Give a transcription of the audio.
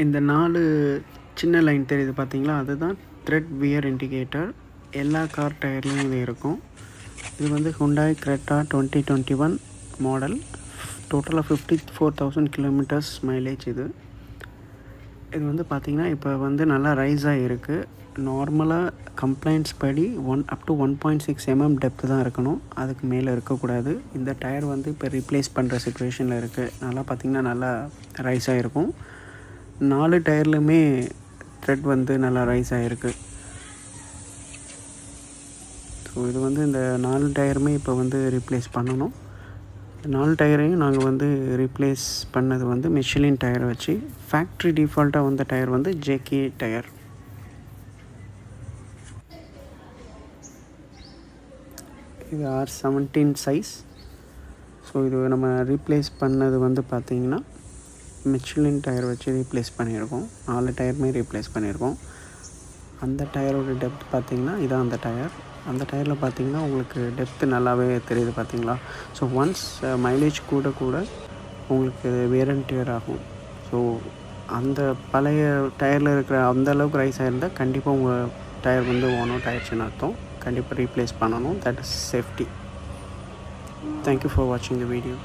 இந்த 4 சின்ன லைன் தெரியுது பார்த்தீங்களா, அதுதான் த்ரெட் வியர் இண்டிகேட்டர். எல்லா கார் டயர்லேயும் இது இருக்கும். இது வந்து Hyundai Creta 2021 மாடல். டோட்டலாக 54,000 கிலோமீட்டர்ஸ் மைலேஜ் இது. இது வந்து பார்த்திங்கன்னா இப்போ வந்து நல்லா ரைஸ் ஆகிருக்கு. நார்மலாக கம்ப்ளைண்ட்ஸ் படி அப் டு 1.6 mm டெப்த்து தான் இருக்கணும், அதுக்கு மேலே இருக்கக்கூடாது. இந்த டயர் வந்து இப்போ ரீப்ளேஸ் பண்ணுற சிச்சுவேஷனில் இருக்குது. நல்லா பார்த்திங்கன்னா நல்லா ரைஸ் ஆகிருக்கும். 4 டயர்லையுமே த்ரெட் வந்து நல்லா ரைஸ் ஆகிருக்கு. ஸோ இது வந்து இந்த 4 டயருமே இப்போ வந்து ரீப்ளேஸ் பண்ணணும். 4 டயரையும் நாங்கள் வந்து ரீப்ளேஸ் பண்ணது வந்து மிஷிலின் டயரை வச்சு. ஃபேக்ட்ரி டிஃபால்ட்டாக வந்த டயர் வந்து ஜேகே டயர். இது R17 சைஸ். ஸோ இது நம்ம ரீப்ளேஸ் பண்ணது வந்து பார்த்திங்கன்னா மிஷிலின் டயர் வச்சு ரீப்ளேஸ் பண்ணியிருக்கோம். 4 டயருமே ரீப்ளேஸ் பண்ணியிருக்கோம். அந்த டயரோட டெப்த் பார்த்திங்கன்னா இதான் அந்த டயர். அந்த டயரில் பார்த்திங்கன்னா உங்களுக்கு டெப்த்து நல்லாவே தெரியுது பார்த்தீங்களா. ஸோ ஒன்ஸ் மைலேஜ் கூட கூட உங்களுக்கு வேர் அண்ட் டியர் ஆகும். ஸோ அந்த பழைய டயரில் இருக்கிற அந்த அளவுக்கு ரைஸ் ஆகிருந்தால் கண்டிப்பாக உங்கள் டயர் வந்து ஓனர் டயர்ஸ்னு அர்த்தம். கண்டிப்பாக ரீப்ளேஸ் பண்ணணும். That is safety. Thank you for வாட்சிங் த வீடியோ.